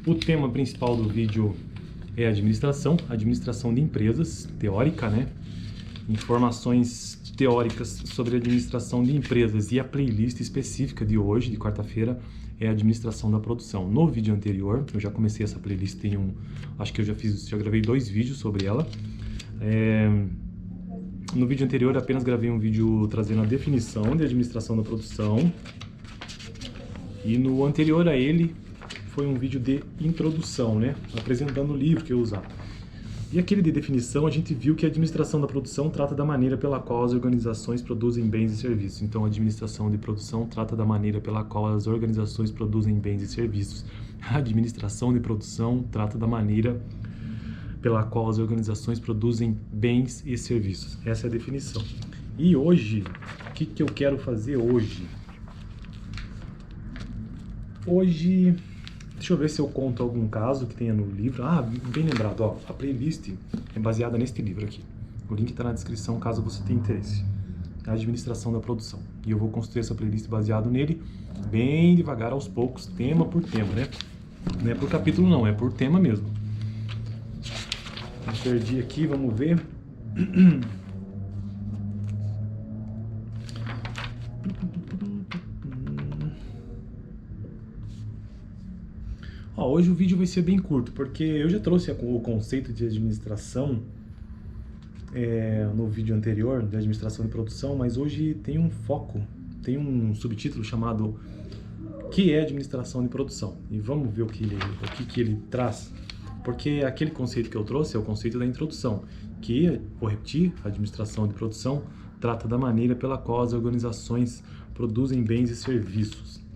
O tema principal do vídeo é administração de empresas, teórica, né? Informações teóricas sobre administração de empresas, e a playlist específica de hoje, de quarta-feira, é a administração da produção. No vídeo anterior, eu já comecei essa playlist, acho que eu já gravei 2 vídeos sobre ela. No vídeo anterior, apenas gravei um vídeo trazendo a definição de administração da produção, e no anterior a ele foi um vídeo de introdução, né? Apresentando o livro que eu usava. E aquele de definição, a gente viu que a administração da produção trata da maneira pela qual as organizações produzem bens e serviços. Então, a administração de produção trata da maneira pela qual as organizações produzem bens e serviços. A administração de produção trata da maneira pela qual as organizações produzem bens e serviços. Essa é a definição. E hoje, o que eu quero fazer hoje? Deixa eu ver se eu conto algum caso que tenha no livro. Bem lembrado, ó, a playlist é baseada neste livro aqui. O link está na descrição caso você tenha interesse. A administração da produção. E eu vou construir essa playlist baseado nele, bem devagar, aos poucos, tema por tema, né? Não é por capítulo não, é por tema mesmo. Eu perdi aqui, vamos ver. Hoje o vídeo vai ser bem curto, porque eu já trouxe o conceito de administração no vídeo anterior, de administração de produção, mas hoje tem um foco, tem um subtítulo chamado "Que é administração de produção?" E vamos ver o que ele traz, porque aquele conceito que eu trouxe é o conceito da introdução, que, vou repetir, a administração de produção trata da maneira pela qual as organizações produzem bens e serviços.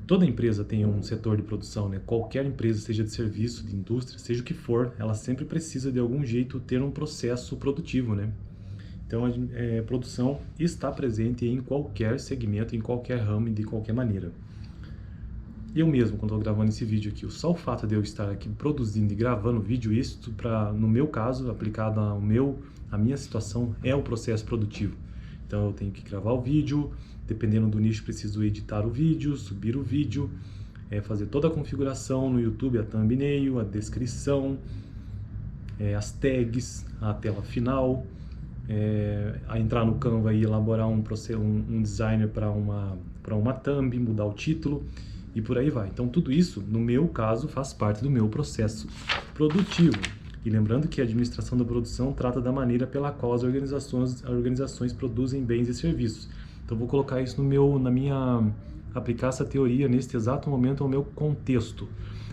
Toda empresa tem um setor de produção, né? Qualquer empresa, seja de serviço, de indústria, seja o que for, ela sempre precisa de algum jeito ter um processo produtivo, né? Então a produção está presente em qualquer segmento, em qualquer ramo e de qualquer maneira. Eu mesmo, quando estou gravando esse vídeo aqui, só o fato de eu estar aqui produzindo e gravando vídeo, isso no meu caso, aplicado à minha situação, é o processo produtivo. Então eu tenho que gravar o vídeo, dependendo do nicho preciso editar o vídeo, subir o vídeo, fazer toda a configuração no YouTube, a thumbnail, a descrição, as tags, a tela final, a entrar no Canva e elaborar um designer para uma thumb, mudar o título e por aí vai. Então tudo isso, no meu caso, faz parte do meu processo produtivo. E lembrando que a administração da produção trata da maneira pela qual as organizações produzem bens e serviços. Então vou colocar isso aplicar essa teoria neste exato momento ao meu contexto.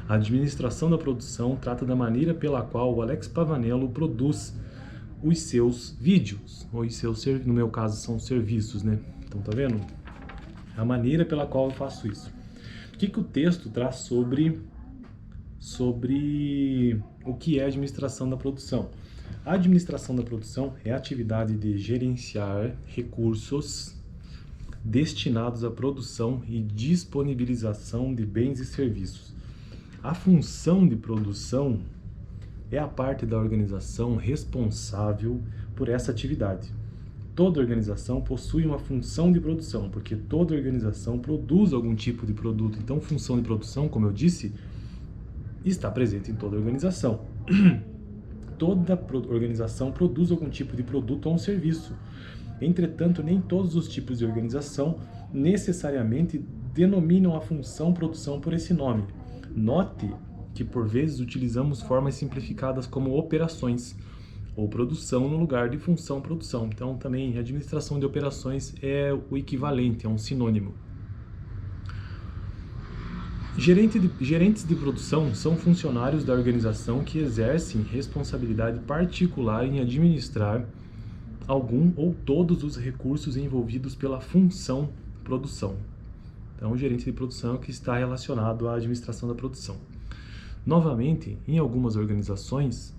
A administração da produção trata da maneira pela qual o Alex Pavanello produz os seus vídeos, ou no meu caso são serviços, né? Então tá vendo? A maneira pela qual eu faço isso. O que o texto traz sobre o que é a administração da produção? A administração da produção é a atividade de gerenciar recursos destinados à produção e disponibilização de bens e serviços. A função de produção é a parte da organização responsável por essa atividade. Toda organização possui uma função de produção, porque toda organização produz algum tipo de produto. Então, função de produção, como eu disse, está presente em toda organização. Toda organização produz algum tipo de produto ou um serviço. Entretanto, nem todos os tipos de organização necessariamente denominam a função produção por esse nome. Note que, por vezes, utilizamos formas simplificadas como operações ou produção no lugar de função produção. Então, também, administração de operações é o equivalente, é um sinônimo. Gerentes de produção são funcionários da organização que exercem responsabilidade particular em administrar algum ou todos os recursos envolvidos pela função produção. Então, o gerente de produção é o que está relacionado à administração da produção. Novamente, em algumas organizações,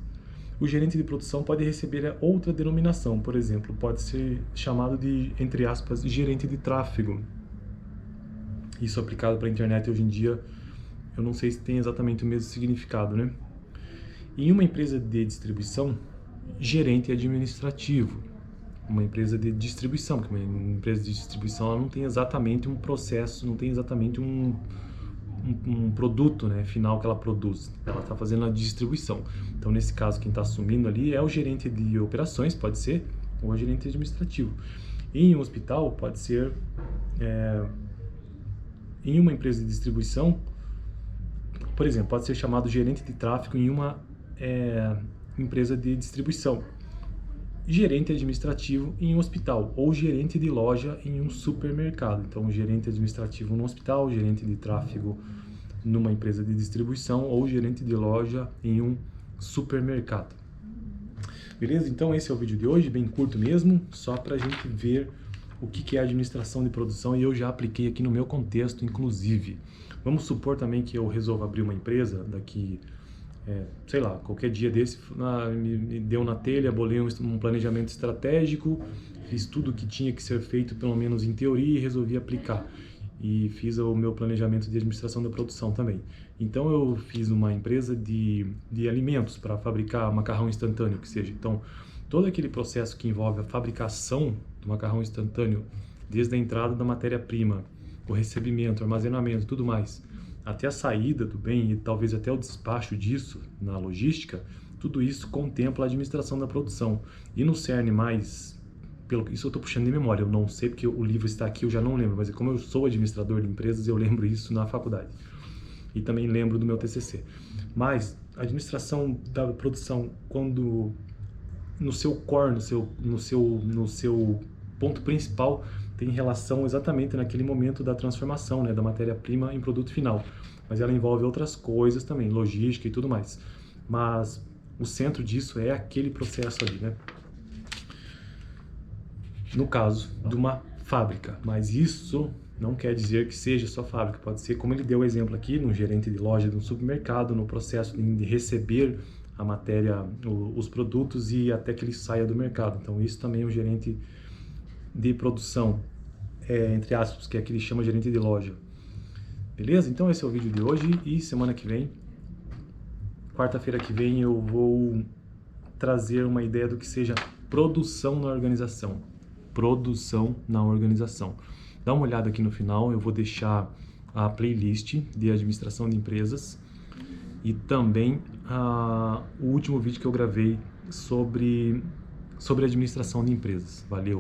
o gerente de produção pode receber outra denominação. Por exemplo, pode ser chamado de, entre aspas, gerente de tráfego. Isso aplicado para a internet hoje em dia, eu não sei se tem exatamente o mesmo significado, né? Em uma empresa de distribuição, gerente administrativo. Uma empresa de distribuição, porque uma empresa de distribuição ela não tem exatamente um processo, não tem exatamente um produto, né, final que ela produz, ela está fazendo a distribuição. Então, nesse caso, quem está assumindo ali é o gerente de operações, pode ser, ou o gerente administrativo. Em um hospital, pode ser, em uma empresa de distribuição, por exemplo, pode ser chamado gerente de tráfego em uma empresa de distribuição, gerente administrativo em um hospital, ou gerente de loja em um supermercado. Então, gerente administrativo no hospital, gerente de tráfego numa empresa de distribuição, ou gerente de loja em um supermercado. Beleza? Então, esse é o vídeo de hoje, bem curto mesmo, só para a gente ver o que é administração de produção, e eu já apliquei aqui no meu contexto, inclusive. Vamos supor também que eu resolva abrir uma empresa daqui, sei lá, qualquer dia desse, me deu na telha, bolei um planejamento estratégico, fiz tudo o que tinha que ser feito, pelo menos em teoria, e resolvi aplicar. E fiz o meu planejamento de administração da produção também. Então, eu fiz uma empresa de alimentos para fabricar macarrão instantâneo, que seja. Então, todo aquele processo que envolve a fabricação do macarrão instantâneo, desde a entrada da matéria-prima, o recebimento, armazenamento, tudo mais, até a saída do bem e talvez até o despacho disso na logística, tudo isso contempla a administração da produção. E no cerne mais, isso eu estou puxando de memória, eu não sei porque o livro está aqui, eu já não lembro, mas como eu sou administrador de empresas, eu lembro isso na faculdade. E também lembro do meu TCC. Mas a administração da produção, quando no seu core, no seu ponto principal, tem relação exatamente naquele momento da transformação, né, da matéria-prima em produto final. Mas ela envolve outras coisas também, logística e tudo mais. Mas o centro disso é aquele processo ali, né? No caso de uma fábrica. Mas isso não quer dizer que seja só fábrica. Pode ser, como ele deu o exemplo aqui, no gerente de loja de um supermercado, no processo de receber a matéria, os produtos e até que ele saia do mercado. Então, isso também é um gerente de produção, entre aspas, que é que ele chama gerente de loja. Beleza? Então, esse é o vídeo de hoje e semana que vem, quarta-feira que vem, eu vou trazer uma ideia do que seja produção na organização. Produção na organização. Dá uma olhada aqui no final, eu vou deixar a playlist de administração de empresas e também o último vídeo que eu gravei sobre administração de empresas. Valeu!